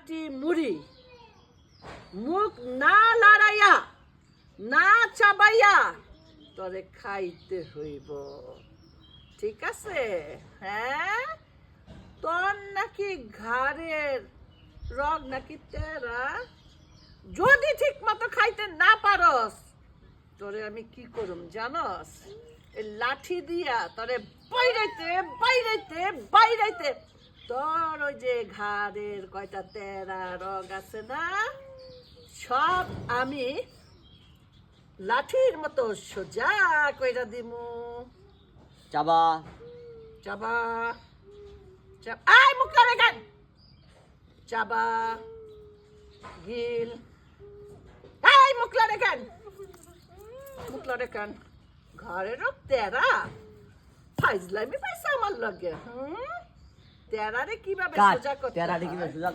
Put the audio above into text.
খাঁটি মুড়ি মুখ না লড়াইয়া না চাবাইয়া তরে খাইতে হইব ঠিক আছে হ্যাঁ তোর নাকি ঘাড়ের রগ নাকি তেরা যদি ঠিক মতো খাইতে না পারস তোরে আমি কি করুম জানস এই লাঠি দিয়া তোরে বাইরাইতে বাইরাইতে বাইরাইতে তোর ওই যে ঘাড়ের কয়টা তেরা রগ আছে না সব আমি লাঠির মতো সোজা কইরা দিমু চাবা চাবা আয় মুখটা রেখেন চাবা গিল আয় মুখলা রেখেন ঘরেরও তেরা ফাইজলামি পাইছে আমার লগে তেরারে কিভাবে কাট সোজা করতে তেরা দেখি হয়? সোজা